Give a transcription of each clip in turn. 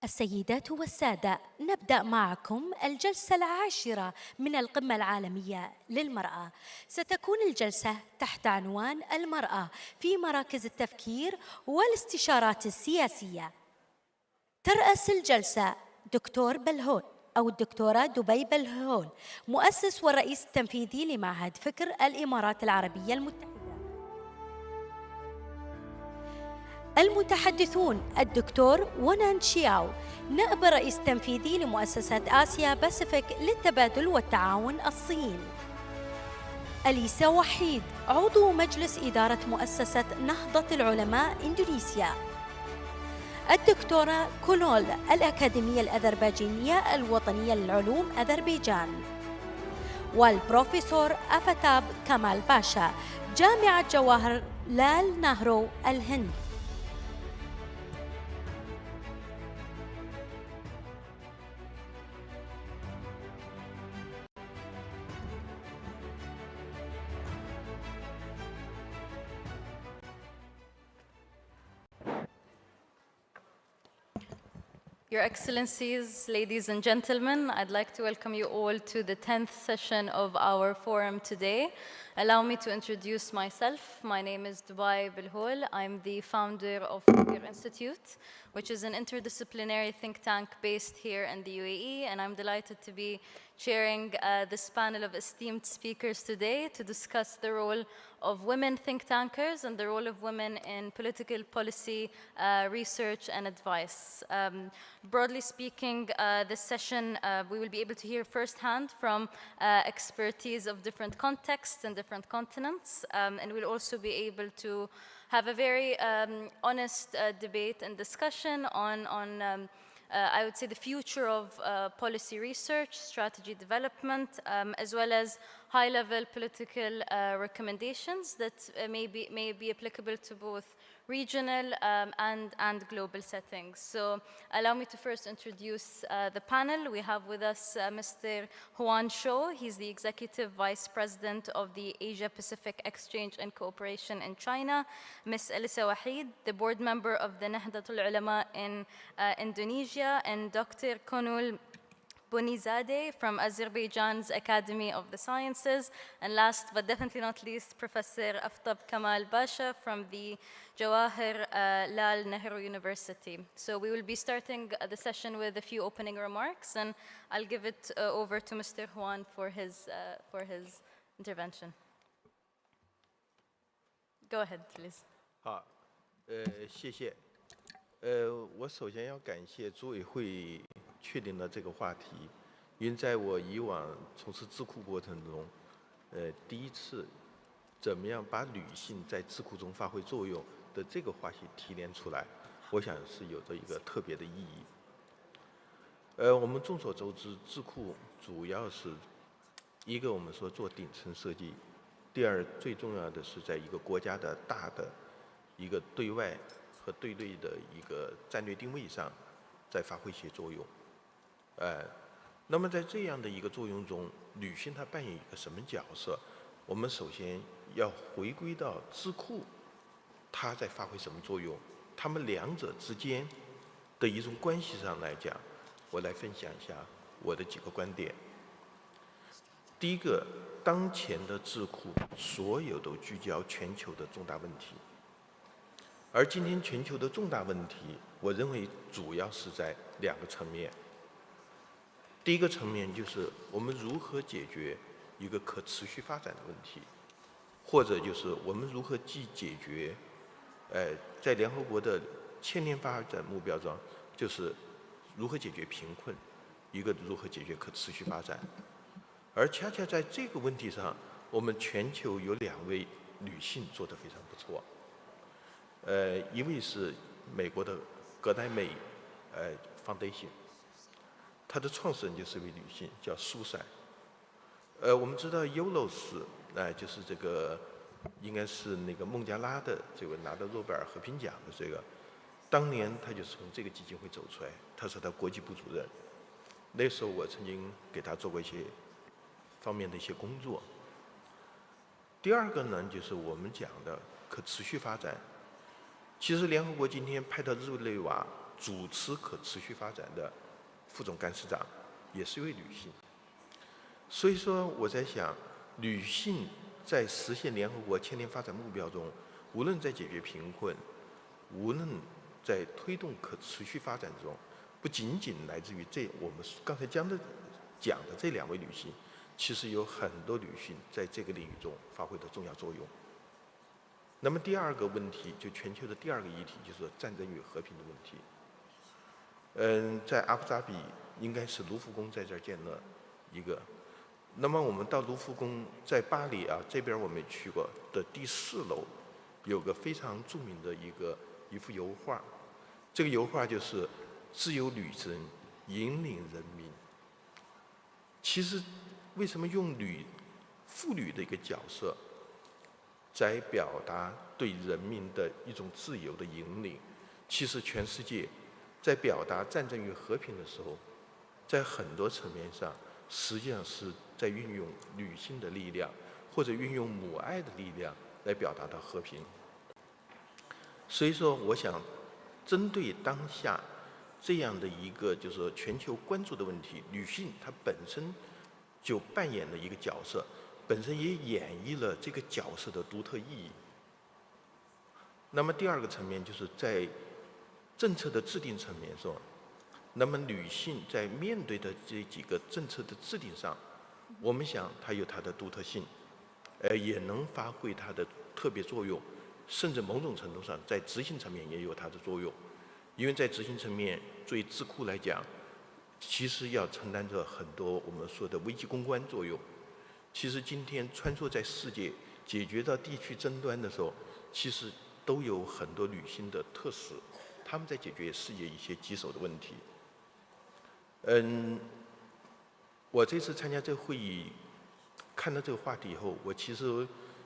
السيدات والسادة، نبدأ معكم الجلسة العاشرة من القمة العالمية للمرأة. ستكون الجلسة تحت عنوان المرأة في مراكز التفكير والاستشارات السياسية. ترأس الجلسة دكتور بلهول أو الدكتورة دبي بلهول، مؤسس والرئيس التنفيذي لمعهد فكر الإمارات العربية المتحدة. المتحدثون الدكتور ونان شياو، نائب الرئيس التنفيذي لمؤسسة آسيا باسيفيك للتبادل والتعاون الصين. أليسا وحيد، عضو مجلس إدارة مؤسسة نهضة العلماء إندونيسيا. الدكتورة كونول، الأكاديمية الأذربيجانية الوطنية للعلوم أذربيجان. والبروفيسور أفتاب كمال باشا، جامعة جواهر لال نهرو الهند. Your Excellencies, ladies and gentlemen, I'd like to welcome you all to the 10th session of our forum today. Allow me to introduce myself. My name is Dubai Bilhol. I'm the founder of Fikr Institute, which is an interdisciplinary think tank based here in the UAE, and I'm delighted to be chairing this panel of esteemed speakers today to discuss the role of women think tankers and the role of women in political policy research and advice. Broadly speaking, this session we will be able to hear firsthand from expertise of different contexts and different continents, and we'll also be able to have a very honest debate and discussion on I would say the future of policy research, strategy development, as well as high-level political recommendations that may be applicable to both regional and global settings. So allow me to first introduce the panel. We have with us Mr. Huan Shou. He's the Executive Vice President of the Asia-Pacific Exchange and Cooperation in China. Ms. Elisa Wahid, the board member of the Nahdatul Ulama in Indonesia, and Dr. Konul Bonizadeh from Azerbaijan's Academy of the Sciences, and last but definitely not least, Professor Aftab Kamal Basha from the Jawahir Lal Nehru University. So we will be starting the session with a few opening remarks, and I'll give it over to Mr. Huan for his intervention. Go ahead, please. 好，谢谢。我首先要感谢组委会确定了这个话题，因为在我以往从事智库过程中，第一次怎么样把女性在智库中发挥作用的这个话题提炼出来，我想是有着一个特别的意义。我们众所周知，智库主要是一个我们说做顶层设计，第二最重要的是在一个国家的大的一个对外和对内的一个战略定位上，在发挥一些作用。那么在这样的一个作用中，女性她扮演一个什么角色？我们首先要回归到智库，它在发挥什么作用？它们两者之间的一种关系上来讲，我来分享一下我的几个观点。第一个，当前的智库所有都聚焦全球的重大问题，而今天全球的重大问题，我认为主要是在两个层面。第一个层面就是我们如何解决一个可持续发展的问题，或者就是我们如何既解决，在联合国的千年发展目标中，就是如何解决贫困，一个如何解决可持续发展。而恰恰在这个问题上，我们全球有2位女性做得非常不错。一位是美国的格莱美Foundation， 它的创始人就是一位女性，叫苏珊。我们知道 Yolos， 就是这个应该是那个孟加拉的这位拿到诺贝尔和平奖的这个，当年他就是从这个基金会走出来，他是他国际部主任。那时候我曾经给他做过一些方面的一些工作。第二个呢，就是我们讲的可持续发展。其实联合国今天派到日内瓦主持可持续发展的副总干事长，也是一位女性。所以说，我在想，女性在实现联合国千年发展目标中，无论在解决贫困，无论在推动可持续发展中，不仅仅来自于我们刚才讲的这2位女性，其实有很多女性在这个领域中发挥的重要作用。那么第2个问题，就全球的第2个议题，就是战争与和平的问题。在阿布扎比应该是卢浮宫在这儿建了一个。那么我们到卢浮宫，在巴黎啊这边我们也去过的第4楼，有个非常著名的一幅油画。这个油画就是自由女神引领人民。其实为什么用妇女的一个角色，在表达对人民的一种自由的引领？其实全世界在表达战争与和平的时候，在很多层面上实际上是在运用女性的力量，或者运用母爱的力量来表达的和平。所以说，我想针对当下这样的一个就是说全球关注的问题，女性她本身就扮演了一个角色，本身也演绎了这个角色的独特意义。那么第2个层面就是在政策的制定层面上，那么女性在面对的这几个政策的制定上，我们想它有它的独特性，也能发挥它的特别作用，甚至某种程度上在执行层面也有它的作用。因为在执行层面，作为智库来讲，其实要承担着很多我们说的危机公关作用。其实今天穿梭在世界，解决到地区争端的时候，其实都有很多女性的特使，她们在解决世界一些棘手的问题。我这次参加这个会议，看到这个话题以后，我其实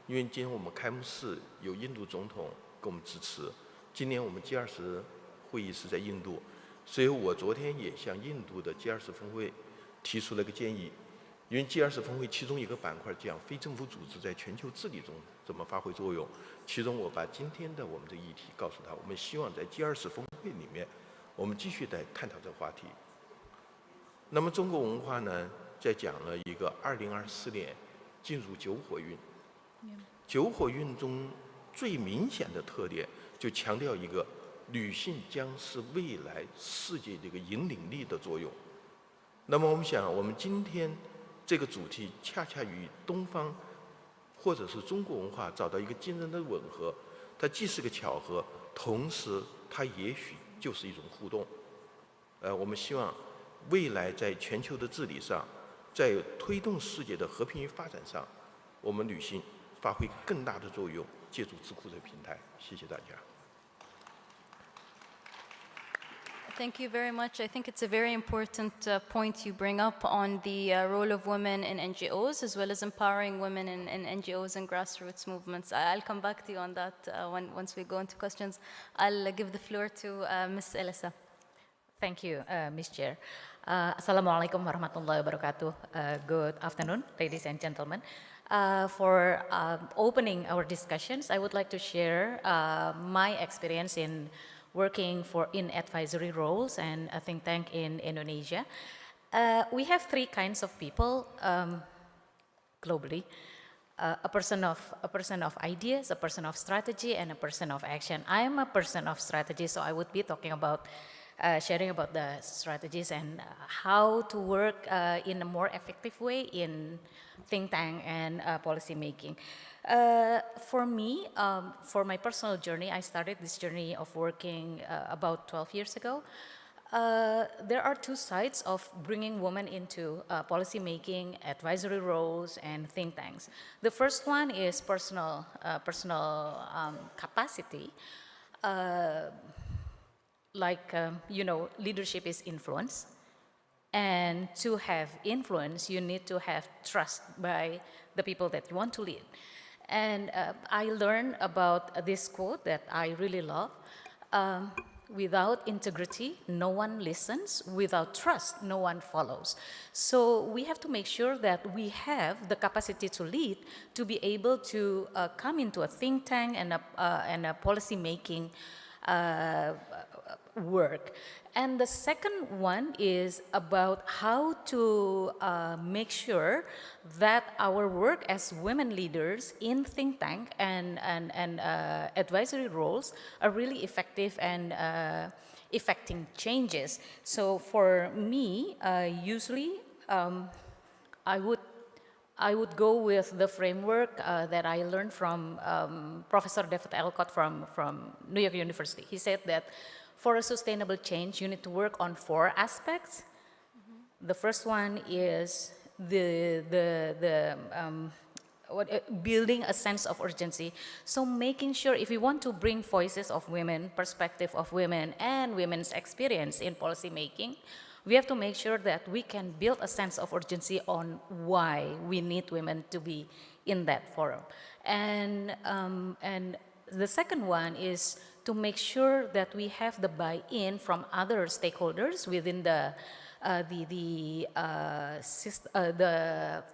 因为今天我们开幕式有印度总统给我们支持，今年我们 G20 会议是在印度，所以我昨天也向印度的 G20 峰会提出了一个建议。因为 G20 峰会其中一个板块讲非政府组织在全球治理中怎么发挥作用，其中我把今天的我们的议题告诉他，我们希望在 G20 峰会里面，我们继续来探讨这个话题。那么中国文化呢，在讲了一个2024年进入9火运。9火运中最明显的特点，就强调一个女性将是未来世界这个引领力的作用。那么我们想，我们今天这个主题恰恰与东方或者是中国文化找到一个惊人的吻合，它既是个巧合，同时它也许就是一种互动。我们希望未来在全球的治理上，在推动世界的和平与发展上，我们女性发挥更大的作用，借助智库这个平台。谢谢大家。Thank you very much. I think it's a very important point you bring up on the role of women in NGOs, as well as empowering women in NGOs and grassroots movements. I'll come back to you on that once we go into questions. I'll give the floor to Ms. Elisa. Thank you, Ms. Chair. Assalamualaikum warahmatullahi wabarakatuh. Good afternoon, ladies and gentlemen. For opening our discussions, I would like to share my experience in working in advisory roles and a think tank in Indonesia. We have 3 kinds of people globally. A person of ideas, a person of strategy, and a person of action. I am a person of strategy, so I would be talking about sharing about the strategies and how to work in a more effective way in think tank and policy making. For me, for my personal journey, I started this journey of working about 12 years ago. There are 2 sides of bringing women into policy making, advisory roles, and think tanks. The first one is personal capacity. Leadership is influence. And to have influence, you need to have trust by the people that you want to lead. And I learned about this quote that I really love. Without integrity, no one listens. Without trust, no one follows. So we have to make sure that we have the capacity to lead, to be able to come into a think tank and a policy making work. And the second one is about how to make sure that our work as women leaders in think tank and advisory roles are really effective and effecting changes. So for me, usually I would go with the framework that I learned from Professor David Elcott from New York University. He said that for a sustainable change, you need to work on 4 aspects. The first one is building a sense of urgency. So making sure if we want to bring voices of women, perspective of women, and women's experience in policy making, we have to make sure that we can build a sense of urgency on why we need women to be in that forum. And the second one is to make sure that we have the buy-in from other stakeholders within the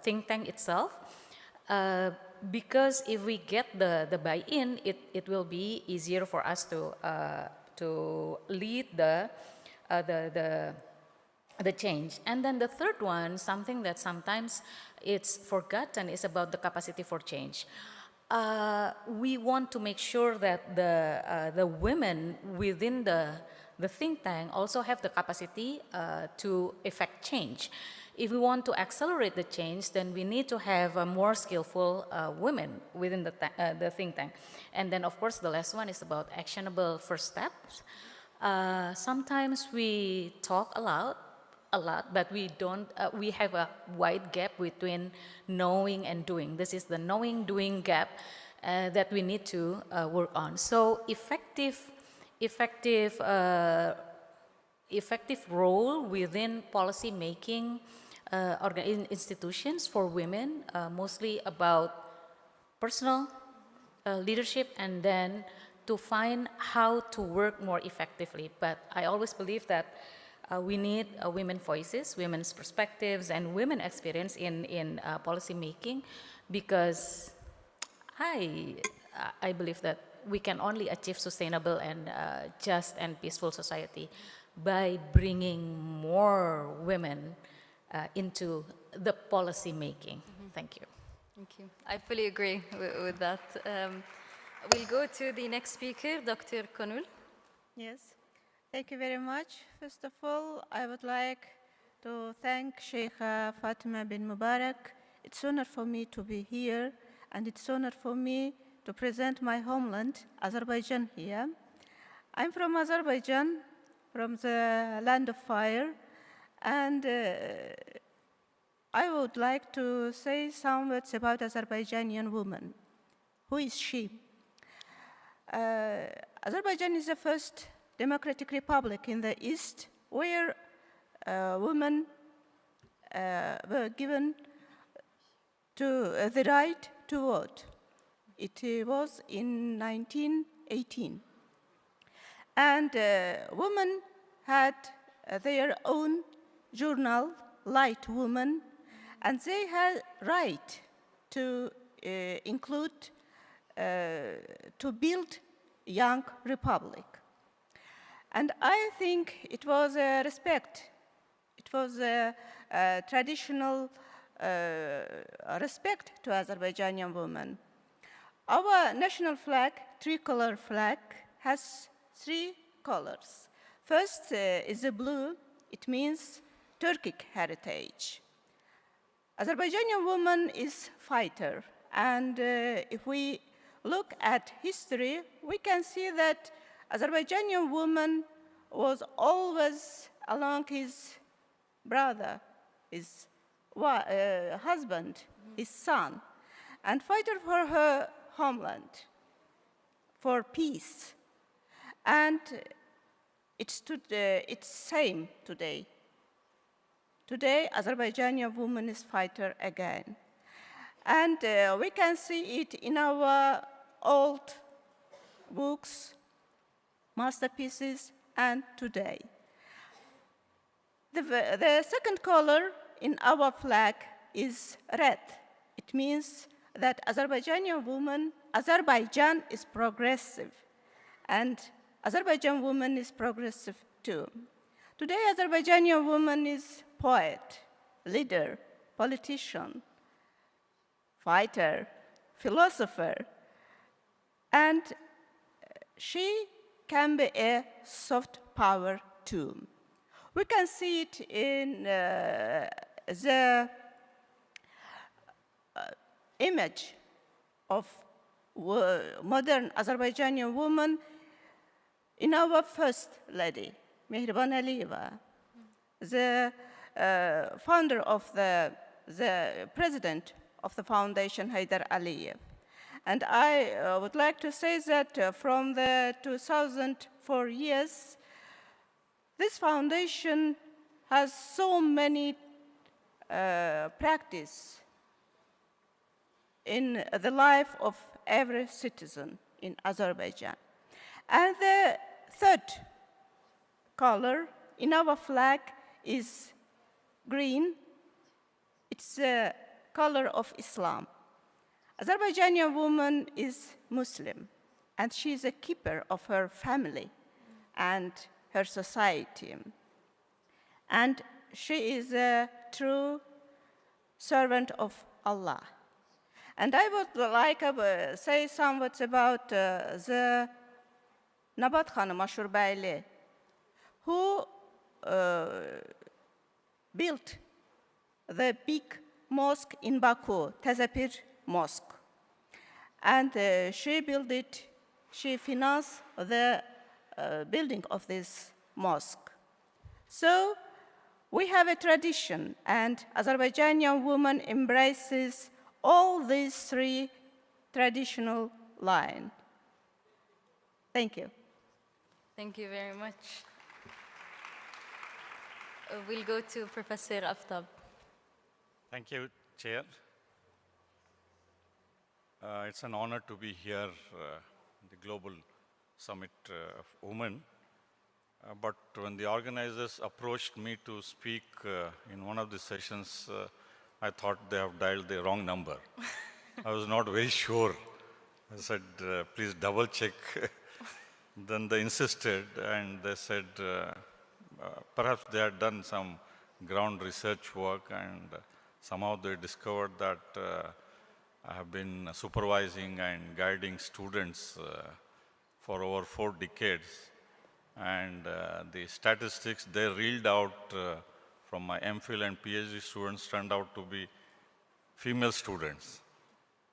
think tank itself. Because if we get the buy-in, it will be easier for us to lead the change. And then the third one, something that sometimes it's forgotten, is about the capacity for change. We want to make sure that the women within the think tank also have the capacity to effect change. If we want to accelerate the change, then we need to have more skillful women within the think tank. And then, of course, the last one is about actionable first steps. Sometimes we talk a lot, but we don't. We have a wide gap between knowing and doing. This is the knowing-doing gap that we need to work on. So effective role within policy making institutions for women, mostly about personal leadership, and then to find how to work more effectively. But I always believe that we need women voices, women's perspectives, and women experience in policy making, because I believe that we can only achieve sustainable and just and peaceful society by bringing more women into the policy making. Thank you. Thank you. I fully agree with that. We'll go to the next speaker, Dr. Konul. Yes, thank you very much. First of all, I would like to thank Sheikha Fatima bin Mubarak. It's an honor for me to be here, and it's an honor for me to present my homeland, Azerbaijan, here. I'm from Azerbaijan, from the land of fire, and I would like to say some words about Azerbaijani woman. Who is she? Azerbaijan is the first democratic republic in the East where women were given the right to vote. It was in 1918. And women had their own journal, Light Woman, and they had right to include, to build young republic. And I think it was a respect. It was a traditional respect to Azerbaijani women. Our national flag, tricolor flag, has 3 colors. First is the blue. It means Turkic heritage. Azerbaijani woman is fighter. And if we look at history, we can see that Azerbaijani woman was always along his brother, his husband, his son, and fighter for her homeland, for peace. And it's same today. Today, Azerbaijani woman is fighter again. And we can see it in our old books, masterpieces, and today. The second color in our flag is red. It means that Azerbaijani woman, Azerbaijan is progressive. And Azerbaijan woman is progressive too. Today, Azerbaijani woman is poet, leader, politician, fighter, philosopher, and she can be a soft power too. We can see it in the image of modern Azerbaijani woman in our First Lady, Mehriban Aliyeva, the founder of the president of the foundation, Haydar Aliyev. And I would like to say that from the 2004 years, this foundation has so many practice in the life of every citizen in Azerbaijan. And the third color in our flag is green. It's the color of Islam. Azerbaijani woman is Muslim, and she is a keeper of her family and her society. And she is a true servant of Allah. And I would like to say some words about the Nabat Khanım Ashurbayli, who built the big mosque in Baku, Tezepir Mosque. And she built it, she financed the building of this mosque. So we have a tradition, and Azerbaijani woman embraces all these three traditional lines. Thank you. Thank you very much. We'll go to Professor Aftab. Thank you, Chair. It's an honor to be here, the Global Summit of Women. But when the organizers approached me to speak in one of the sessions, I thought they have dialed the wrong number. I was not very sure. I said, please double check. Then they insisted, and they said, perhaps they had done some ground research work, and somehow they discovered that I have been supervising and guiding students for over 4 decades. And the statistics they reeled out from my MPhil and PhD students turned out to be female students.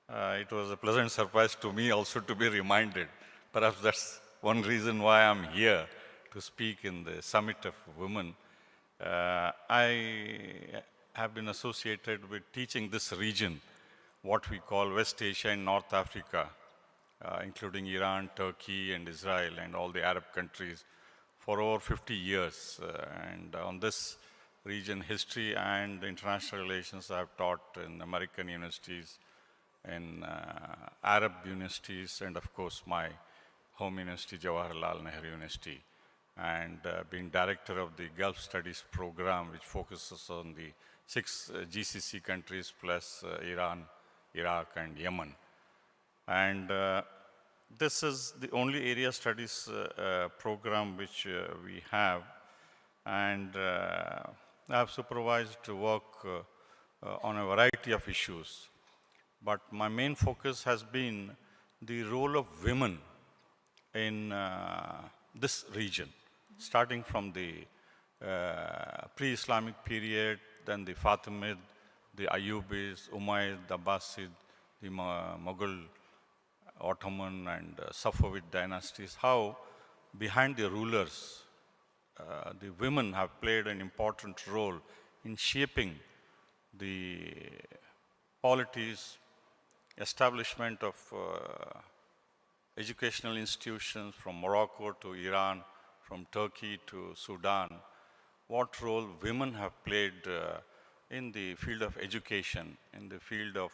It was a pleasant surprise to me also to be reminded. Perhaps that's one reason why I'm here to speak in the Summit of Women. I have been associated with teaching this region, what we call West Asia and North Africa, including Iran, Turkey, and Israel, and all the Arab countries for over 50 years. And on this region, history and international relations, I've taught in American universities, in Arab universities, and of course, my home university, Jawaharlal Nehru University, and being director of the Gulf Studies program, which focuses on the 6 GCC countries plus Iran, Iraq, and Yemen. And this is the only area studies program which we have. And I have supervised work on a variety of issues. But my main focus has been the role of women in this region, starting from the pre-Islamic period, then the Fatimid, the Ayyubis, Umayyad, the Abbasid, the Mughal, Ottoman, and Safavid dynasties, how behind the rulers, the women have played an important role in shaping the polities, establishment of educational institutions from Morocco to Iran, from Turkey to Sudan, what role women have played in the field of education, in the field of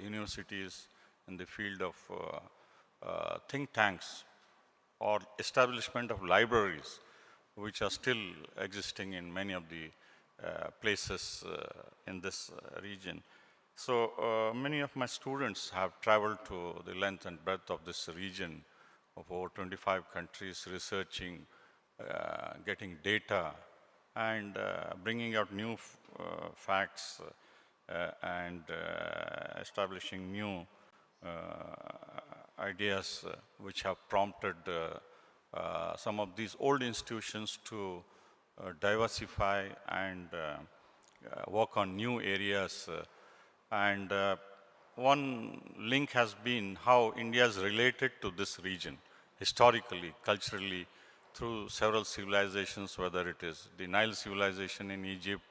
universities, in the field of think tanks, or establishment of libraries, which are still existing in many of the places in this region. So many of my students have traveled to the length and breadth of this region of over 25 countries researching, getting data, and bringing out new facts and establishing new ideas which have prompted some of these old institutions to diversify and work on new areas. And one link has been how India is related to this region, historically, culturally, through several civilizations, whether it is the Nile civilization in Egypt,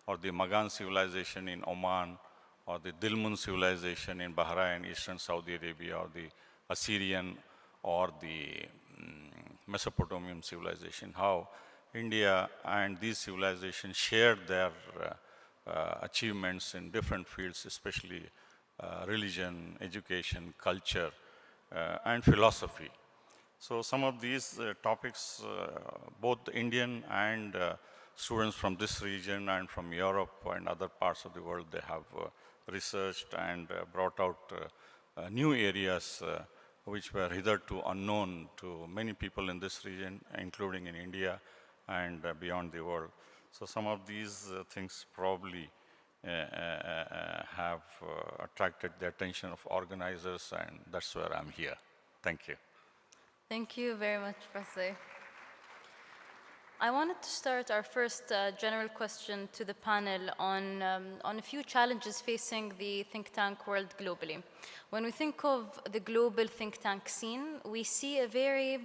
or the Magan civilization in Oman, or the Dilmun civilization in Bahrain, Eastern Saudi Arabia, or the Assyrian, or the Mesopotamian civilization, how India and these civilizations shared their achievements in different fields, especially religion, education, culture, and philosophy. So some of these topics, both Indian and students from this region and from Europe and other parts of the world, they have researched and brought out new areas which were hitherto unknown to many people in this region, including in India and beyond the world. So some of these things probably have attracted the attention of organizers, and that's where I'm here. Thank you. Thank you very much, Professor. I wanted to start our first general question to the panel on a few challenges facing the think tank world globally. When we think of the global think tank scene, we see a very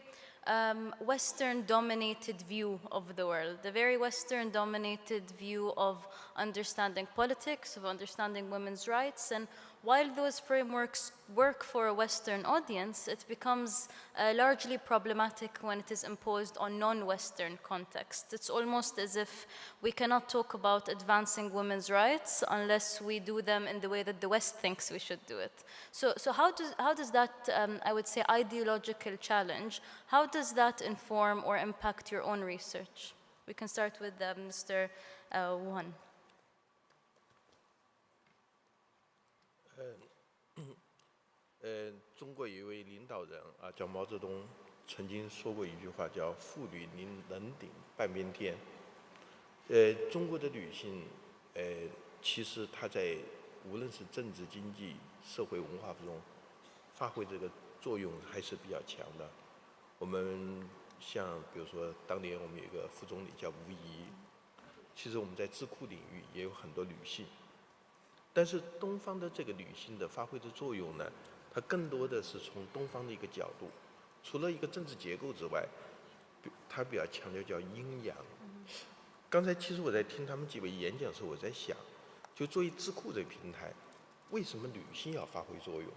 Western-dominated view of the world, a very Western-dominated view of understanding politics, of understanding women's rights, and while those frameworks work for a Western audience, it becomes largely problematic when it is imposed on non-Western contexts. It's almost as if we cannot talk about advancing women's rights unless we do them in the way that the West thinks we should do it. So how does that, I would say, ideological challenge, how does that inform or impact your own research? We can start with Mr. Wuhan. 中国有一位领导人啊，叫毛泽东，曾经说过一句话，叫"妇女能顶半边天"。中国的女性，其实她在无论是政治、经济、社会、文化中发挥这个作用还是比较强的。我们像比如说，当年我们有一个副总理叫吴仪，其实我们在智库领域也有很多女性。 但是东方的这个女性的发挥的作用呢，它更多的是从东方的一个角度，除了一个政治结构之外，它比较强调叫阴阳。刚才其实我在听他们几位演讲的时候，我在想，就作为智库这个平台，为什么女性要发挥作用？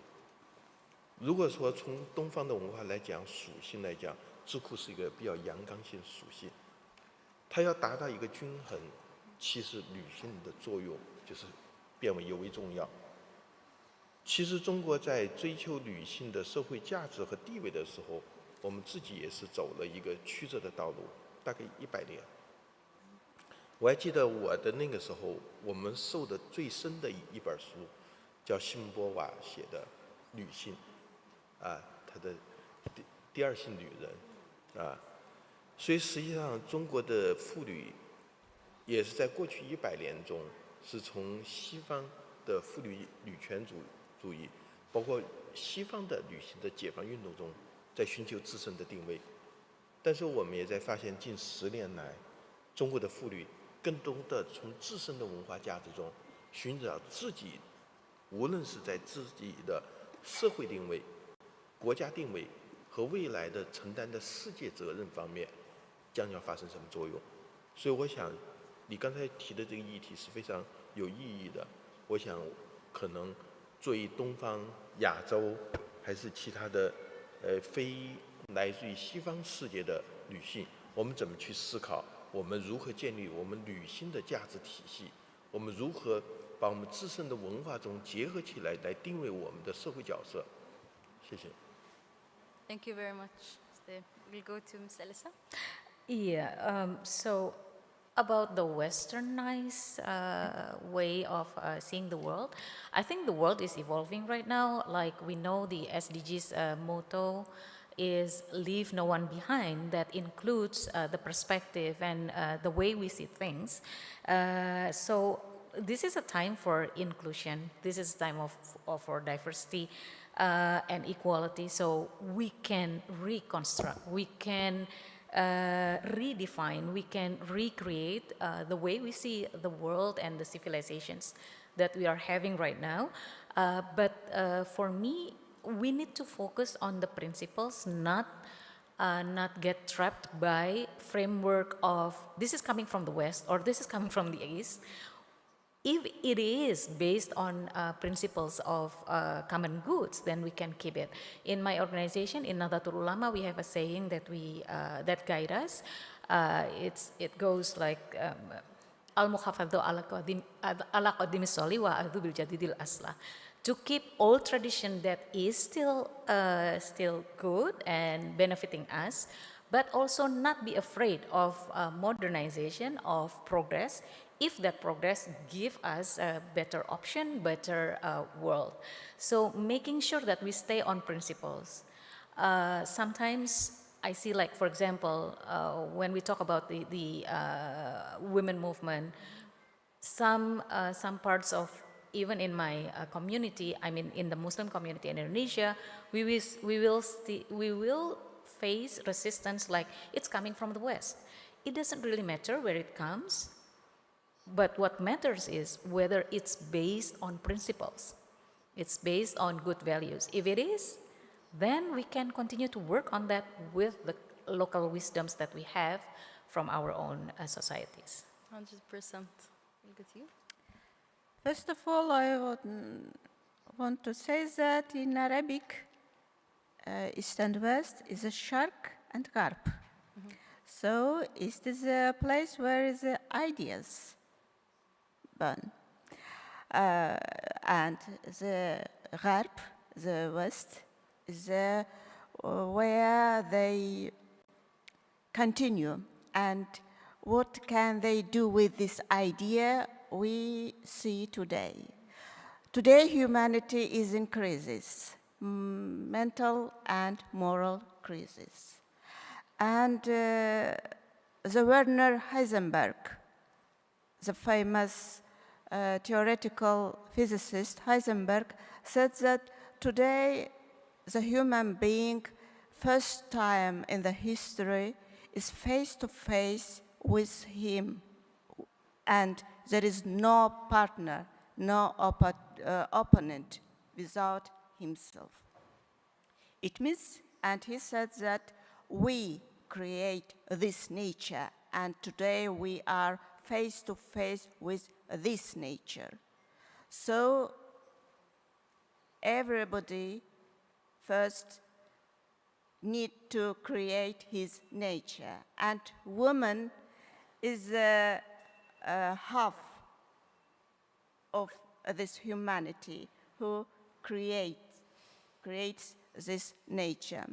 如果说从东方的文化来讲，属性来讲，智库是一个比较阳刚性属性，它要达到一个均衡，其实女性的作用就是变为尤为重要。其实中国在追求女性的社会价值和地位的时候，我们自己也是走了一个曲折的道路，大概100年。我还记得我的那个时候，我们受的最深的一本书，叫西蒙波娃写的《女性》，啊，她的第二性女人，啊，所以实际上中国的妇女也是在过去100年中。 是从西方的妇女女权主义，包括西方的女性的解放运动中，在寻求自身的定位。但是我们也在发现，近10年来，中国的妇女更多的从自身的文化价值中寻找自己，无论是在自己的社会定位、国家定位和未来的承担的世界责任方面，将要发生什么作用。所以我想。 你刚才提的这个议题是非常有意义的，我想可能作为东方、亚洲还是其他的非来自于西方世界的女性，我们怎么去思考？我们如何建立我们女性的价值体系？我们如何把我们自身的文化中结合起来，来定位我们的社会角色？谢谢。Thank you very much. We'll go to Ms. Elisa. Yeah. So. About the westernized way of seeing the world, I think the world is evolving right now. Like we know the SDGs motto is Leave No One Behind, that includes the perspective and the way we see things. So this is a time for inclusion. This is a time for diversity and equality. So we can reconstruct, we can redefine, we can recreate the way we see the world and the civilizations that we are having right now. But for me, we need to focus on the principles, not get trapped by framework of this is coming from the West or this is coming from the East. If it is based on principles of common goods, then we can keep it. In my organization, in Nahdlatul Ulama, we have a saying that that guide us. It goes like al-mukhafadhu ala qadimi soli wa a'udhu bil jadidil asla. To keep old tradition that is still good and benefiting us, but also not be afraid of modernization, of progress, if that progress give us a better option, better world. So making sure that we stay on principles. Sometimes I see, like, for example, when we talk about the women movement, some parts of, even in my community, I mean in the Muslim community in Indonesia, we will face resistance like it's coming from the West. It doesn't really matter where it comes, but what matters is whether it's based on principles. It's based on good values. If it is, then we can continue to work on that with the local wisdoms that we have from our own societies. 100%. Look at you. First of all, I would want to say that in Arabic, East and West is a shark and garb. So East is a place where the ideas born. And the garb, the West, is where they continue. And what can they do with this idea we see today? Today, humanity is in crisis, mental and moral crisis. And the Werner Heisenberg, the famous theoretical physicist Heisenberg, said that today the human being, first time in the history, is face to face with him, and there is no partner, no opponent without himself. It means, and he said that we create this nature, and today we are face to face with this nature. So everybody first need to create his nature, and woman is half of this humanity who creates this nature.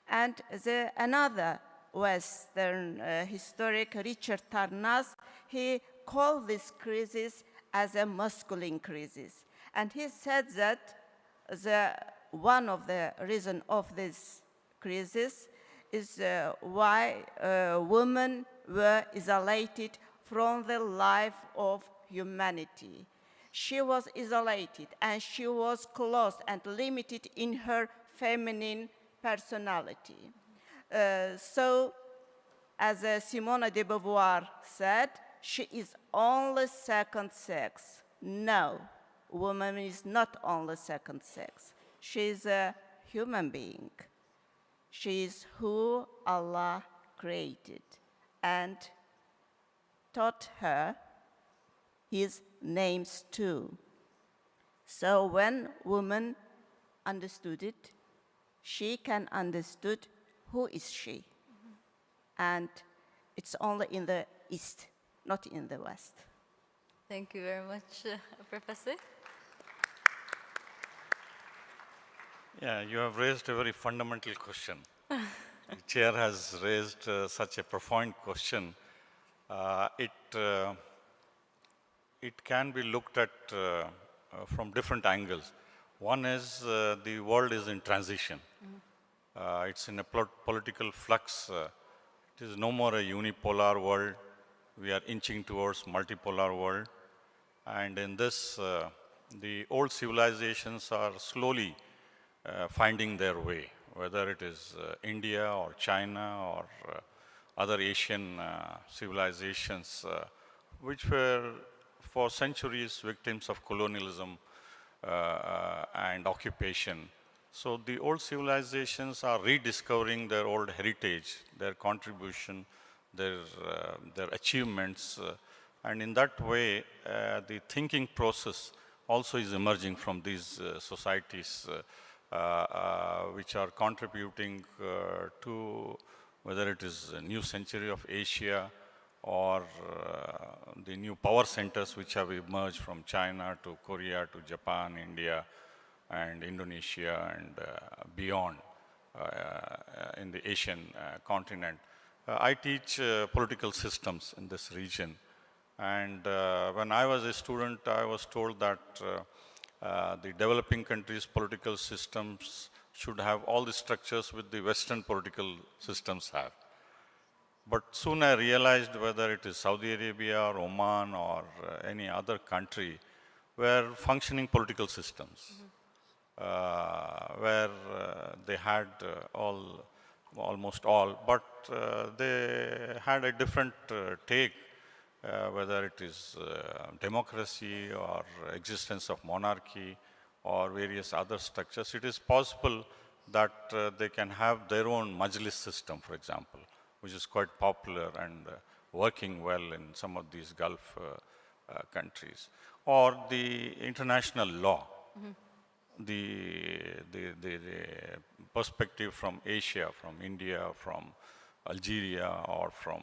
And another Western historic, Richard Tarnas, he called this crisis as a masculine crisis. And he said that one of the reasons of this crisis is why women were isolated from the life of humanity. She was isolated and she was closed and limited in her feminine personality. So, as Simone de Beauvoir said, she is only second sex. No, woman is not only second sex. She is a human being. She is who Allah created and taught her his names too. So when woman understood it, she can understood who is she. And it's only in the East, not in the West. Thank you very much, Professor. Yeah, you have raised a very fundamental question. The chair has raised such a profound question. It can be looked at from different angles. One is the world is in transition. It's in a political flux. It is no more a unipolar world. We are inching towards multipolar world. And in this, the old civilizations are slowly finding their way, whether it is India or China or other Asian civilizations, which were for centuries victims of colonialism and occupation. So the old civilizations are rediscovering their old heritage, their contribution, their achievements, and in that way, the thinking process also is emerging from these societies, which are contributing to whether it is a new century of Asia or the new power centers which have emerged from China to Korea to Japan, India, and Indonesia and beyond in the Asian continent. I teach political systems in this region. And when I was a student, I was told that the developing countries' political systems should have all the structures which the Western political systems have. But soon I realized whether it is Saudi Arabia or Oman or any other country were functioning political systems, where they had almost all, but they had a different take, whether it is democracy or existence of monarchy or various other structures. It is possible that they can have their own majlis system, for example, which is quite popular and working well in some of these Gulf countries, or the international law. The perspective from Asia, from India, from Algeria, or from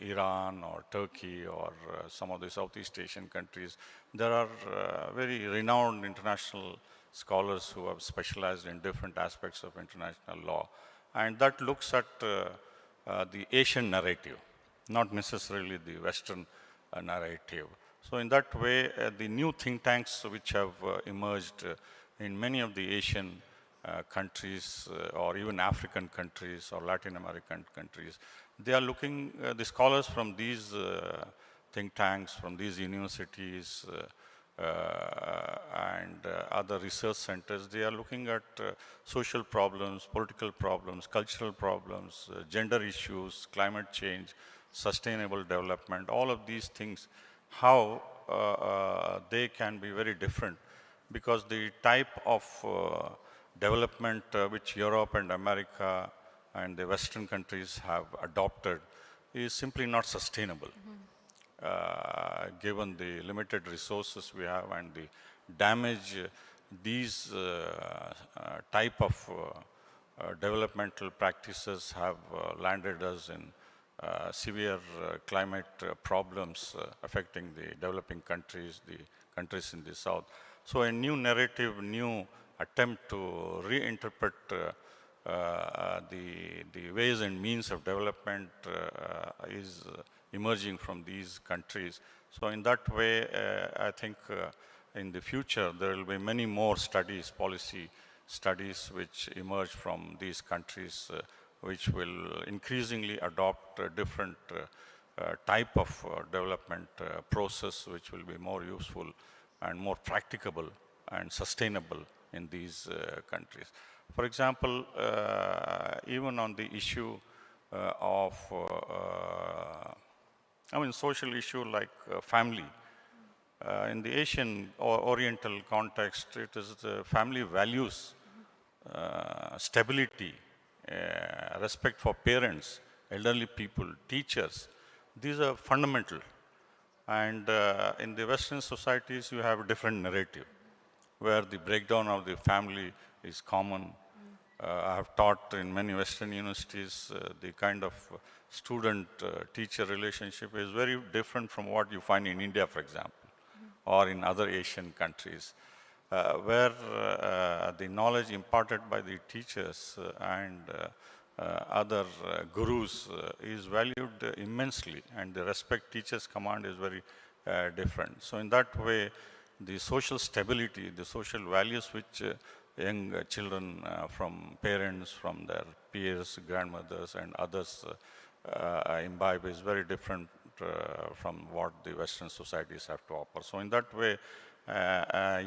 Iran, or Turkey, or some of the Southeast Asian countries. There are very renowned international scholars who have specialized in different aspects of international law. And that looks at the Asian narrative, not necessarily the Western narrative. So in that way, the new think tanks which have emerged in many of the Asian countries or even African countries or Latin American countries, they are looking, the scholars from these think tanks, from these universities and other research centers, they are looking at social problems, political problems, cultural problems, gender issues, climate change, sustainable development, all of these things, how they can be very different, because the type of development which Europe and America and the Western countries have adopted is simply not sustainable, given the limited resources we have and the damage these type of developmental practices have landed us in severe climate problems affecting the developing countries, the countries in the South. So a new narrative, new attempt to reinterpret the ways and means of development is emerging from these countries. So in that way, I think in the future, there will be many more studies, policy studies, which emerge from these countries, which will increasingly adopt a different type of development process, which will be more useful and more practicable and sustainable in these countries. For example, even on the issue of, social issue like family. In the Asian or Oriental context, it is the family values, stability, respect for parents, elderly people, teachers. These are fundamental. And in the Western societies, you have a different narrative, where the breakdown of the family is common. I have taught in many Western universities, the kind of student-teacher relationship is very different from what you find in India, for example, or in other Asian countries, where the knowledge imparted by the teachers and other gurus is valued immensely, and the respect teachers command is very different. So in that way, the social stability, the social values which young children from parents, from their peers, grandmothers, and others imbibe is very different from what the Western societies have to offer. So in that way,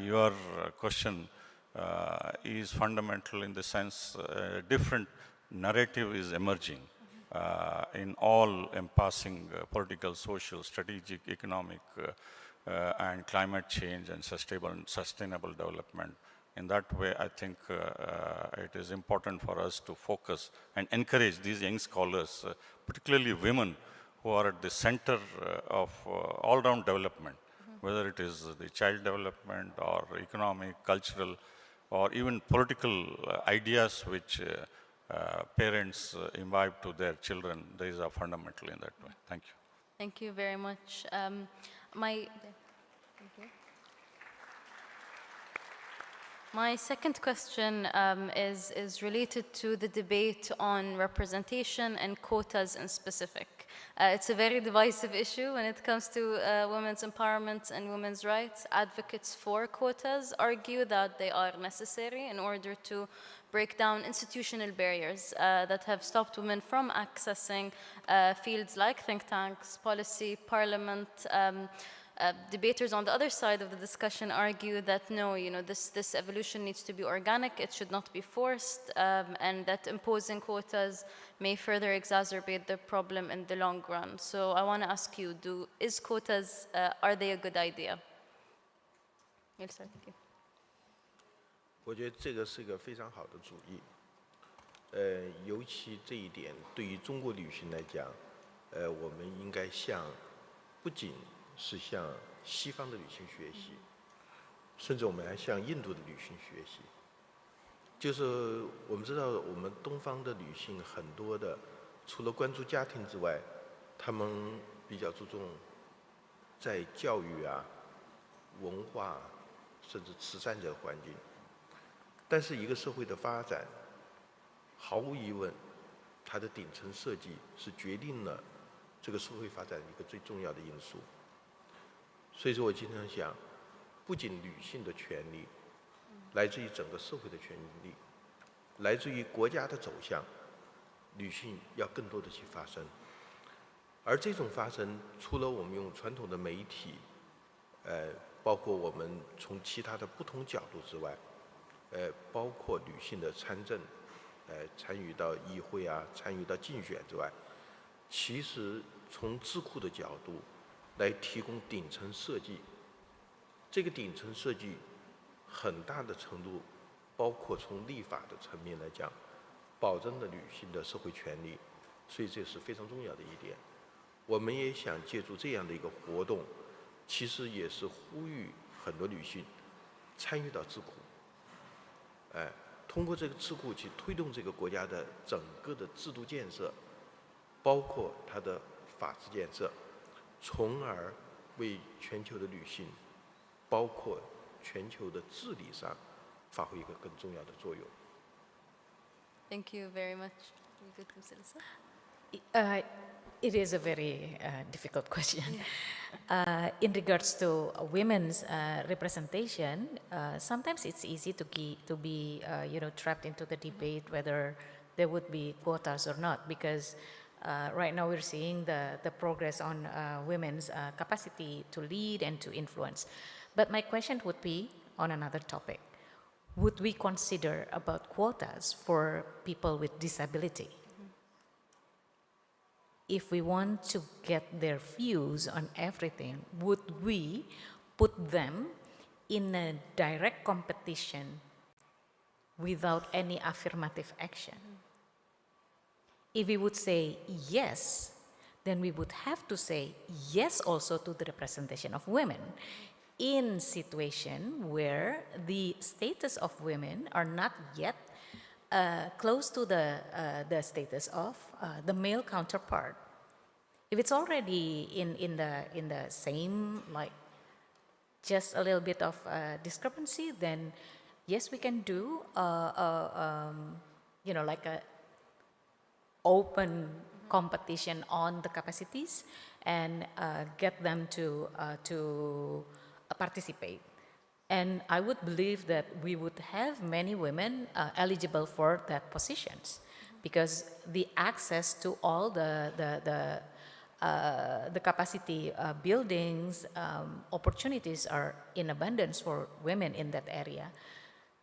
your question is fundamental in the sense different narrative is emerging in all encompassing political, social, strategic, economic, and climate change and sustainable development. In that way, I think it is important for us to focus and encourage these young scholars, particularly women, who are at the center of all-round development, whether it is the child development or economic, cultural, or even political ideas which parents imbibe to their children. These are fundamental in that way. Thank you. Thank you very much. My second question is related to the debate on representation and quotas in specific. It's a very divisive issue when it comes to women's empowerment and women's rights. Advocates for quotas argue that they are necessary in order to break down institutional barriers that have stopped women from accessing fields like think tanks, policy, parliament. Debaters on the other side of the discussion argue that no, this evolution needs to be organic, it should not be forced, and that imposing quotas may further exacerbate the problem in the long run. So I want to ask you, is quotas, are they a good idea? Yes, sir. Thank you. 我觉得这个是一个非常好的主意，尤其这一点对于中国女性来讲，我们应该不仅是向西方的女性学习，甚至我们还向印度的女性学习。就是我们知道，我们东方的女性很多的，除了关注家庭之外，她们比较注重在教育啊、文化，甚至慈善这个环境。但是一个社会的发展，毫无疑问，它的顶层设计是决定了这个社会发展一个最重要的因素。所以说我经常想，不仅女性的权利来自于整个社会的权利，来自于国家的走向，女性要更多的去发声。而这种发声，除了我们用传统的媒体，包括我们从其他的不同角度之外，包括女性的参政，参与到议会啊，参与到竞选之外，其实从智库的角度来提供顶层设计。这个顶层设计很大的程度，包括从立法的层面来讲，保证了女性的社会权利，所以这是非常重要的一点。我们也想借助这样的一个活动，其实也是呼吁很多女性参与到智库。通过这个智库去推动这个国家的整个的制度建设，包括它的法治建设，从而为全球的女性，包括全球的治理上，发挥一个更重要的作用。Thank you very much. It is a very difficult question. In regards to women's representation, sometimes it's easy to be trapped into the debate whether there would be quotas or not, because right now we're seeing the progress on women's capacity to lead and to influence. But my question would be on another topic. Would we consider about quotas for people with disability? If we want to get their views on everything, would we put them in a direct competition without any affirmative action? If we would say yes, then we would have to say yes also to the representation of women in situation where the status of women are not yet close to the status of the male counterpart. If it's already in the same, like just a little bit of discrepancy, then yes, we can do like a open competition on the capacities and get them to participate. And I would believe that we would have many women eligible for that positions, because the access to all the capacity buildings, opportunities are in abundance for women in that area.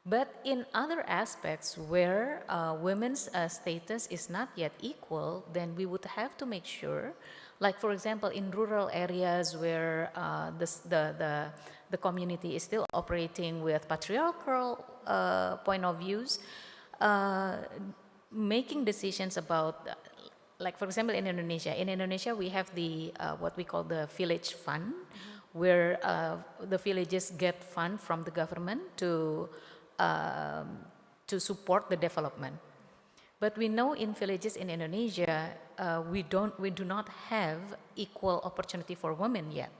But in other aspects where women's status is not yet equal, then we would have to make sure, like for example, in rural areas where the community is still operating with patriarchal point of views, making decisions about, like for example, in Indonesia we have the what we call the village fund, where the villages get fund from the government to support the development. But we know in villages in Indonesia, we do not have equal opportunity for women yet.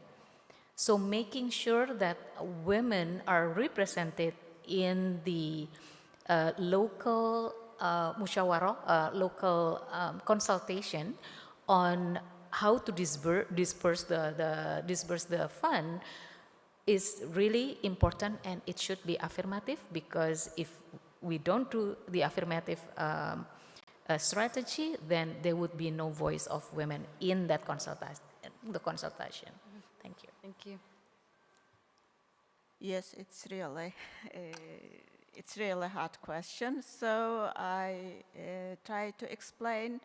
So making sure that women are represented in the local local consultation on how to disperse the fund is really important, and it should be affirmative, because if we don't do the affirmative strategy, then there would be no voice of women in that consultation. Thank you. Thank you. Yes, it's really a hard question. So I try to explain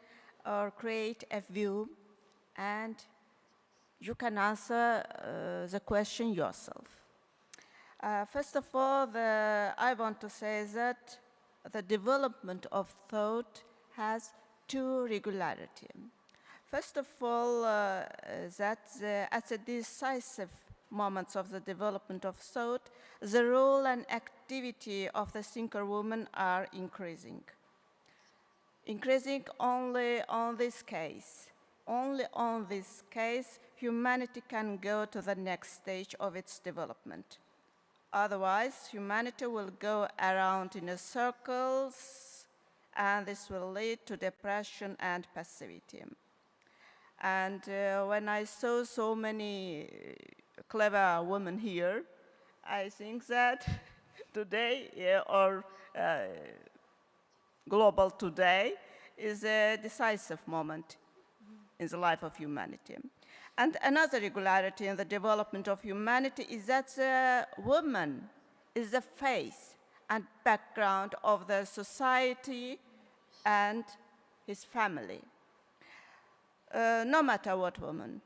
or create a view, and you can answer the question yourself. First of all, I want to say that the development of thought has two regularity. First of all, that at the decisive moments of the development of thought, the role and activity of the thinker woman are increasing. Increasing only on this case. Only on this case, humanity can go to the next stage of its development. Otherwise, humanity will go around in circles, and this will lead to depression and passivity. And when I saw so many clever women here, I think that today, or global today, is a decisive moment in the life of humanity. And another regularity in the development of humanity is that the woman is the face and background of the society and his family. No matter what woman,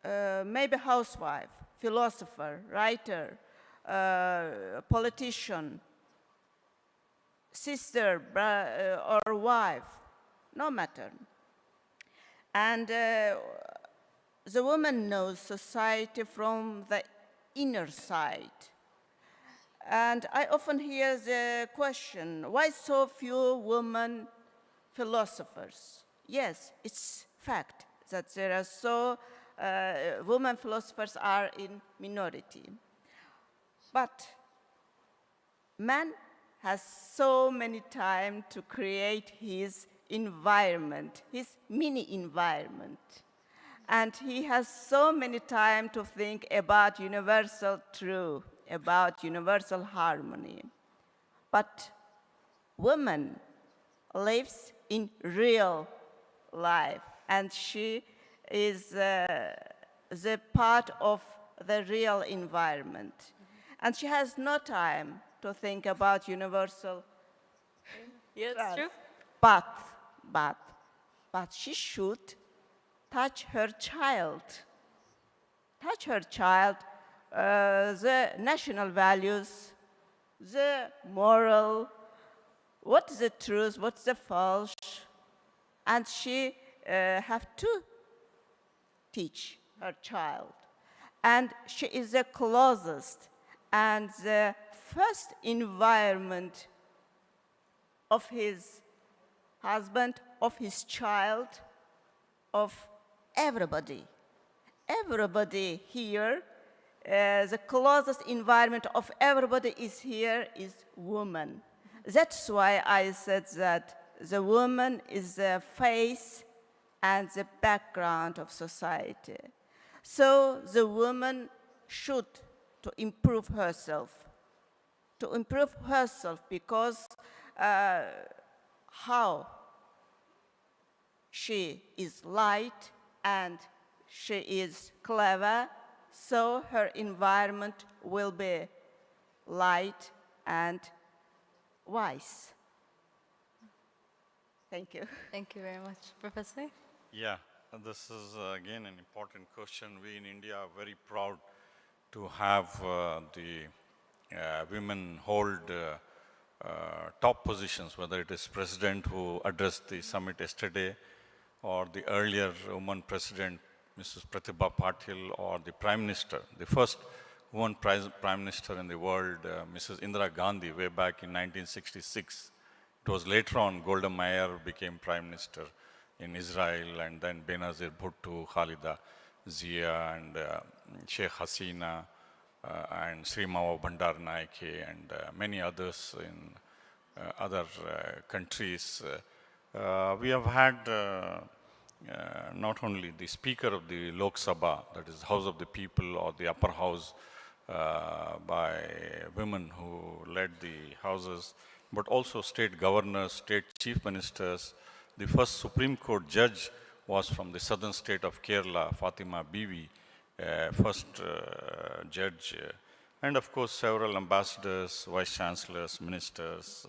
maybe housewife, philosopher, writer, politician, sister or wife, no matter. And the woman knows society from the inner side. And I often hear the question, why so few women philosophers? Yes, it's fact that there are so, women philosophers are in minority. But man has so many time to create his environment, his mini environment. And he has so many time to think about universal truth, about universal harmony. But woman lives in real life, and she is the part of the real environment. And she has no time to think about universal. Yes, true. But she should touch her child. Touch her child, the national values, the moral, what's the truth, what's the false, and she have to teach her child. And she is the closest and the first environment of his husband, of his child, of everybody. Everybody here, the closest environment of everybody is here is woman. That's why I said that the woman is the face and the background of society. So the woman should to improve herself. To improve herself because how she is light and she is clever, so her environment will be light and wise. Thank you. Thank you very much. Professor? Yeah, this is again an important question. We in India are very proud to have the women hold top positions, whether it is president who addressed the summit yesterday, or the earlier woman president, Mrs. Pratibha Patil, or the prime minister, the first woman prime minister in the world, Mrs. Indira Gandhi, way back in 1966. It was later on Golda Meir became prime minister in Israel, and then Benazir Bhutto, Khalida Zia, and Sheikh Hasina, and Sri Mava Bandaranaike, and many others in other countries. We have had not only the Speaker of the Lok Sabha, that is House of the People, or the upper house by women who led the houses, but also state governors, state chief ministers. The first Supreme Court judge was from the southern state of Kerala, Fatima Bibi, first judge, and of course several ambassadors, vice chancellors, ministers,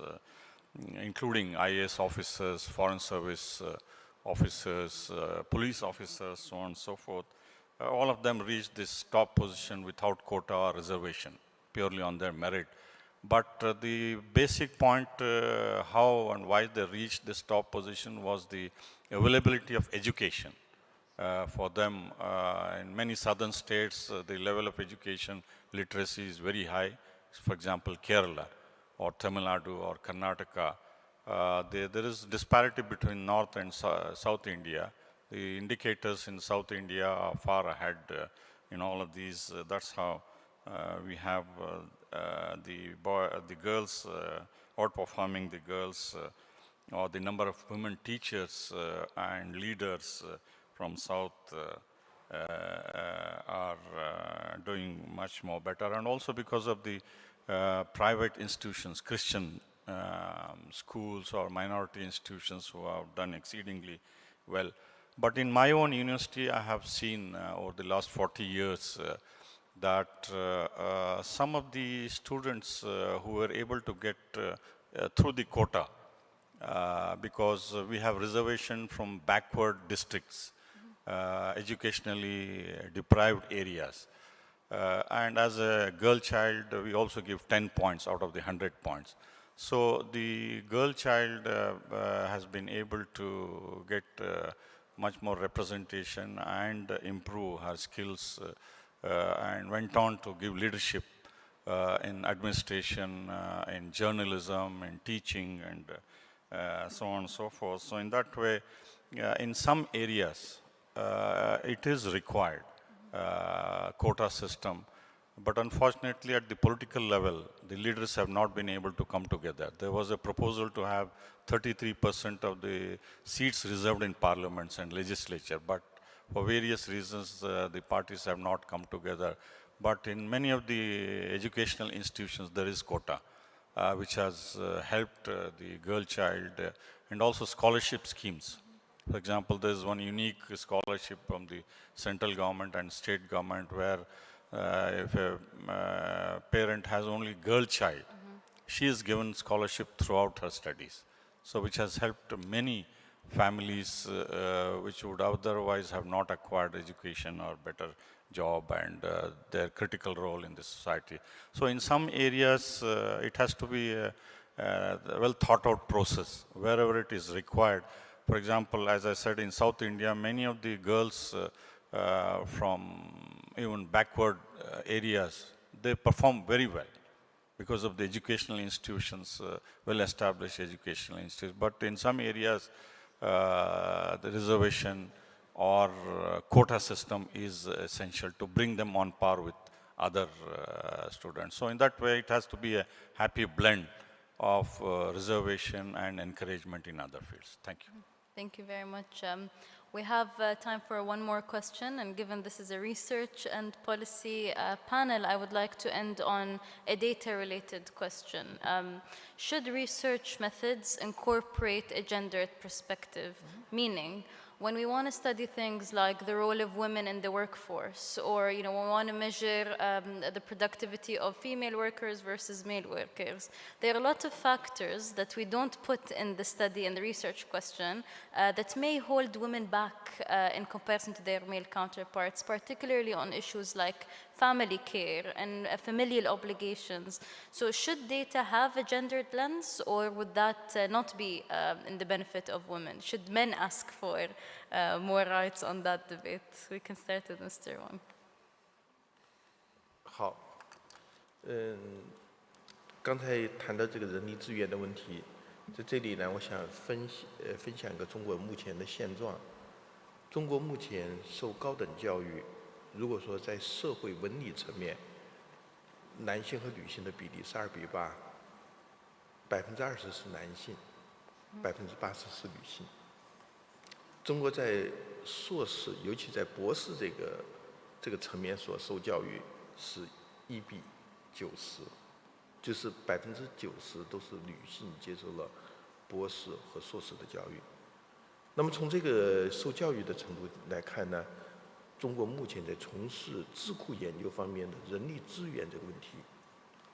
including IAS officers, foreign service officers, police officers, so on and so forth. All of them reached this top position without quota or reservation, purely on their merit. But the basic point how and why they reached this top position was the availability of education. For them, in many southern states, the level of education literacy is very high. For example, Kerala or Tamil Nadu or Karnataka. There is disparity between North and South India. The indicators in South India are far ahead in all of these. That's how we have the girls outperforming the girls, or the number of women teachers and leaders from South are doing much more better, and also because of the private institutions, Christian schools or minority institutions who have done exceedingly well. But in my own university, I have seen over the last 40 years that some of the students who were able to get through the quota, because we have reservation from backward districts, educationally deprived areas. And as a girl child, we also give 10 points out of the 100 points. So the girl child has been able to get much more representation and improve her skills, and went on to give leadership in administration, in journalism, in teaching, and so on and so forth. So in that way, in some areas, it is required, quota system. But unfortunately, at the political level, the leaders have not been able to come together. There was a proposal to have 33% of the seats reserved in parliaments and legislature, but for various reasons, the parties have not come together. But in many of the educational institutions, there is quota, which has helped the girl child, and also scholarship schemes. For example, there is one unique scholarship from the central government and state government where if a parent has only girl child, she is given scholarship throughout her studies. So which has helped many families which would otherwise have not acquired education or better job and their critical role in the society. So in some areas, it has to be a well thought out process wherever it is required. For example, as I said, in South India, many of the girls from even backward areas, they perform very well because of the educational institutions, well-established educational institutions. But in some areas, the reservation or quota system is essential to bring them on par with other students. So in that way, it has to be a happy blend of reservation and encouragement in other fields. Thank you. Thank you very much. We have time for one more question, and given this is a research and policy panel, I would like to end on a data-related question. Should research methods incorporate a gendered perspective? Meaning, when we want to study things like the role of women in the workforce, or we want to measure the productivity of female workers versus male workers, there are a lot of factors that we don't put in the study and the research question that may hold women back in comparison to their male counterparts, particularly on issues like family care and familial obligations. So should data have a gendered lens, or would that not be in the benefit of women? Should men ask for more rights on that debate? We can start with Mr. Wang. 好，刚才谈到这个人力资源的问题，在这里呢，我想分享一个中国目前的现状。中国目前受高等教育，如果说在社会文理层面，男性和女性的比例是2比8，20%是男性，80%是女性。中国在硕士，尤其在博士这个层面所受教育是1比90，就是90%都是女性接受了博士和硕士的教育。那么从这个受教育的程度来看呢，中国目前在从事智库研究方面的人力资源这个问题，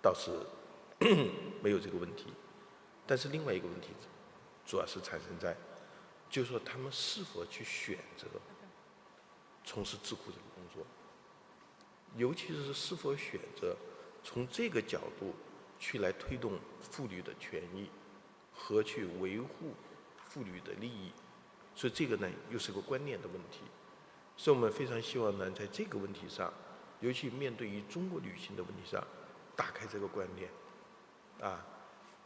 倒是没有这个问题。但是另外一个问题，主要是产生在，就是说他们是否去选择从事智库这个工作，尤其是是否选择从这个角度去来推动妇女的权益和去维护妇女的利益。所以这个呢，又是个观念的问题。所以我们非常希望呢，在这个问题上，尤其面对于中国女性的问题上，打开这个观念，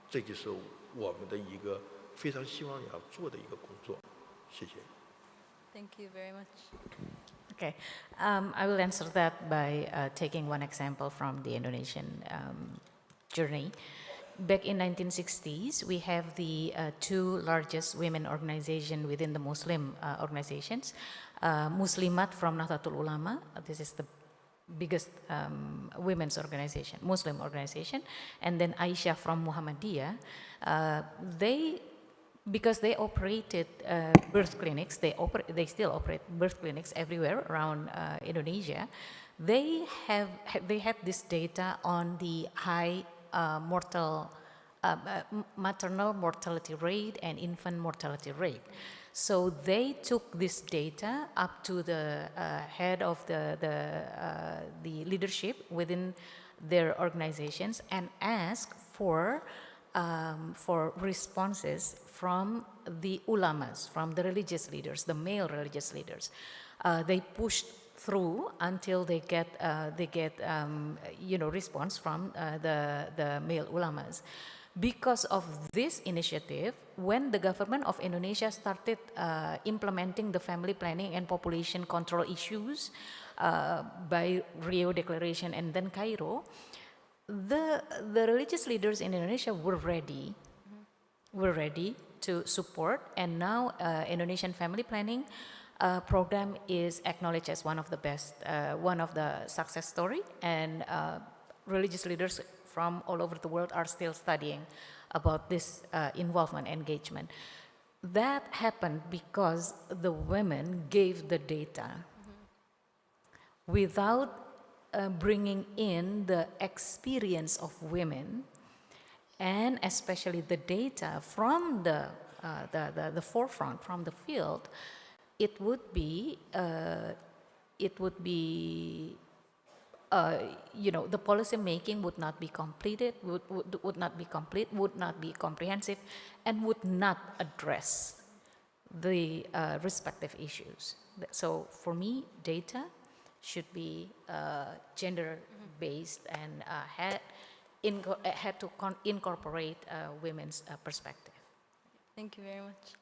这就是我们的一个非常希望要做的一个工作。谢谢。Thank you very much. Okay, I will answer that by taking one example from the Indonesian journey. Back in 1960s, we have the two largest women organizations within the Muslim organizations. Muslimat from Nahdlatul Ulama, this is the biggest women's organization, Muslim organization, and then Aisyah from Muhammadiyah. Because they operated birth clinics, they still operate birth clinics everywhere around Indonesia. They had this data on the high maternal mortality rate and infant mortality rate. So they took this data up to the head of the leadership within their organizations and asked for responses from the ulamas, from the religious leaders, the male religious leaders. They pushed through until they get response from the male ulamas. Because of this initiative, when the government of Indonesia started implementing the family planning and population control issues by Rio Declaration and then Cairo, the religious leaders in Indonesia were ready to support, and now Indonesian family planning program is acknowledged as one of the best, one of the success story, and religious leaders from all over the world are still studying about this involvement, engagement. That happened because the women gave the data without bringing in the experience of women, and especially the data from the forefront, from the field. It would be the policy making would not be completed, would not be complete, would not be comprehensive, and would not address the respective issues. So for me, data should be gender-based and had to incorporate women's perspective. Thank you very much.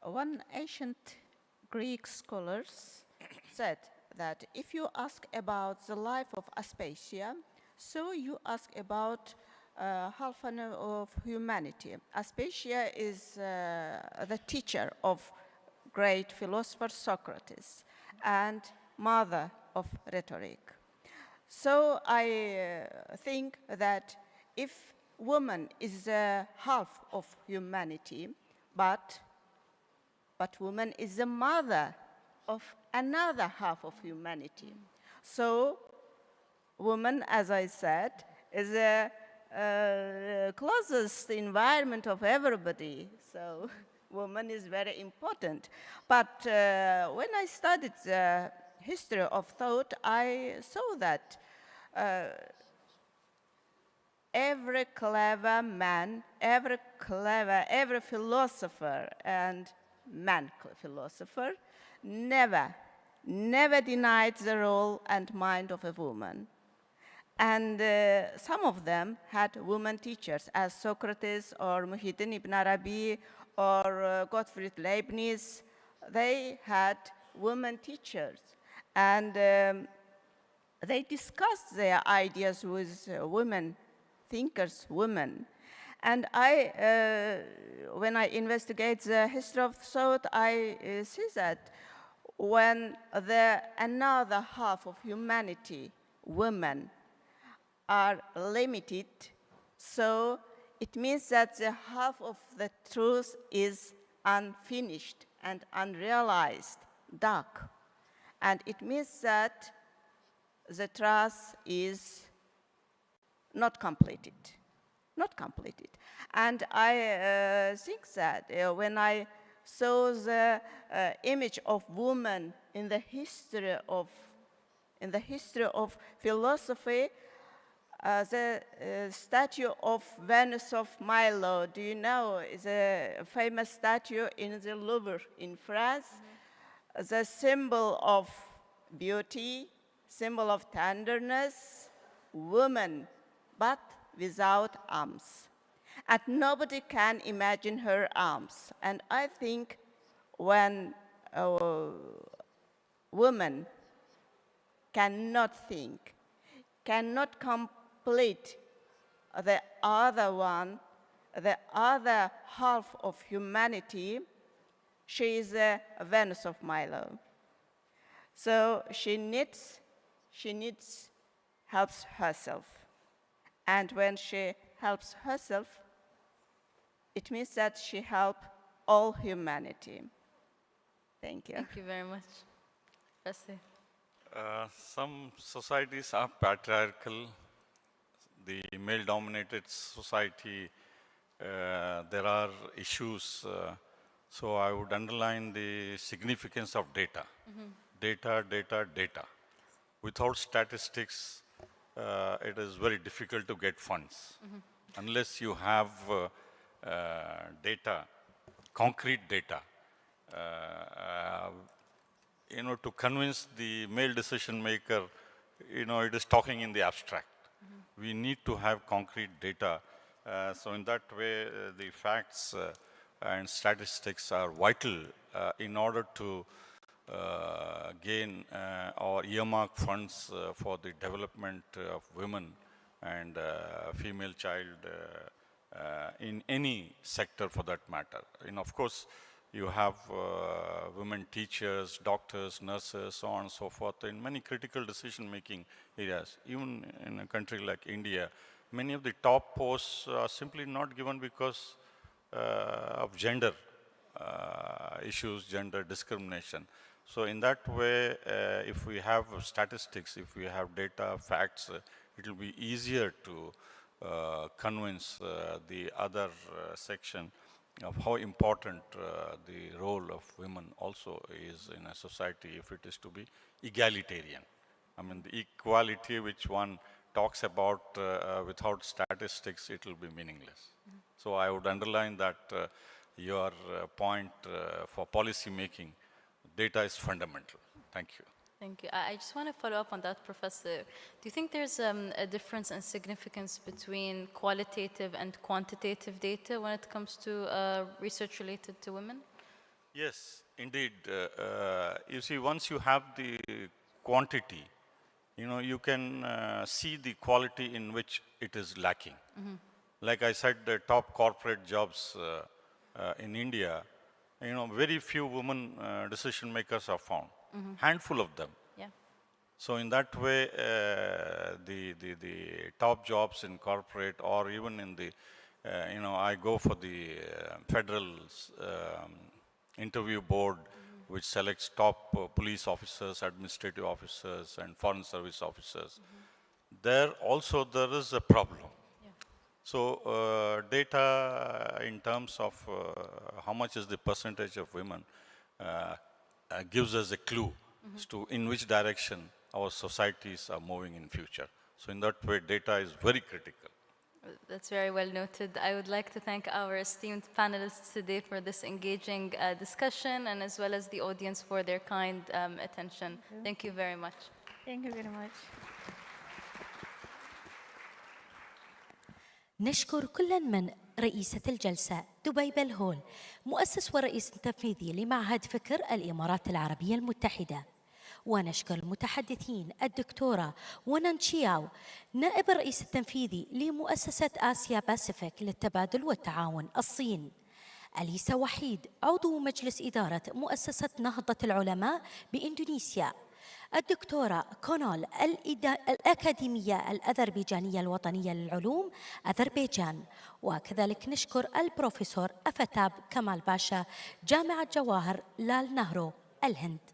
One ancient Greek scholars said that if you ask about the life of Aspasia, so you ask about half of humanity. Aspasia is the teacher of great philosopher Socrates and mother of rhetoric. So I think that if woman is half of humanity, but woman is the mother of another half of humanity. So woman, as I said, is the closest environment of everybody. So woman is very important. But when I studied the history of thought, I saw that every clever man, every philosopher and philosopher never denied the role and mind of a woman. And some of them had women teachers, as Socrates or Muhyiddin Ibn Arabi or Gottfried Leibniz. They had women teachers. And they discussed their ideas with women thinkers, women. And when I investigate the history of thought, I see that when another half of humanity, women, are limited, so it means that the half of the truth is unfinished and unrealized, dark. And it means that the truth is not completed. And I think that when I saw the image of woman in the history of philosophy, the statue of Venus of Milo, do you know, is a famous statue in the Louvre in France. The symbol of beauty, symbol of tenderness, woman, but without arms. And nobody can imagine her arms. And I think when a woman cannot think, cannot complete the other half of humanity, she is a Venus of Milo. So she needs helps herself. And when she helps herself, it means that she helps all humanity. Thank you. Thank you very much. Professor. Some societies are patriarchal. The male-dominated society, there are issues. So I would underline the significance of data. Data. Without statistics, it is very difficult to get funds. Unless you have data, concrete data, to convince the male decision maker, it is talking in the abstract. We need to have concrete data. So in that way, the facts and statistics are vital in order to gain or earmark funds for the development of women and female child in any sector for that matter. Of course, you have women teachers, doctors, nurses, so on and so forth, in many critical decision-making areas. Even in a country like India, many of the top posts are simply not given because of gender issues, gender discrimination. So in that way, if we have statistics, if we have data, facts, it will be easier to convince the other section of how important the role of women also is in a society if it is to be egalitarian. I mean, the equality which one talks about without statistics, it will be meaningless. So I would underline that your point for policy making, data is fundamental. Thank you. Thank you. I just want to follow up on that, Professor. Do you think there's a difference in significance between qualitative and quantitative data when it comes to research related to women? Yes, indeed. You see, once you have the quantity, you can see the quality in which it is lacking. Like I said, the top corporate jobs in India, very few women decision makers are found. Handful of them. Yeah. So in that way, the top jobs in corporate or even in the, I go for the federal interview board, which selects top police officers, administrative officers, and foreign service officers. There also there is a problem. So data in terms of how much is the percentage of women gives us a clue as to in which direction our societies are moving in future. So in that way, data is very critical. That's very well noted. I would like to thank our esteemed panelists today for this engaging discussion, and as well as the audience for their kind attention. Thank you very much. Thank you very much. نشكر كل من رئيسة الجلسة دبي بالهول، مؤسس ورئيس التنفيذي لمعهد فكر الإمارات العربية المتحدة. ونشكر المتحدثين الدكتورة ونان تشياو، نائب الرئيس التنفيذي لمؤسسة آسيا باسيفيك للتبادل والتعاون الصين. أليسا وحيد، عضو مجلس إدارة مؤسسة نهضة العلماء بإندونيسيا. الدكتورة كونول، الأكاديمية الأذربيجانية الوطنية للعلوم أذربيجان. وكذلك نشكر البروفيسور أفتاب كمال باشا، جامعة جواهر لال نهرو الهند.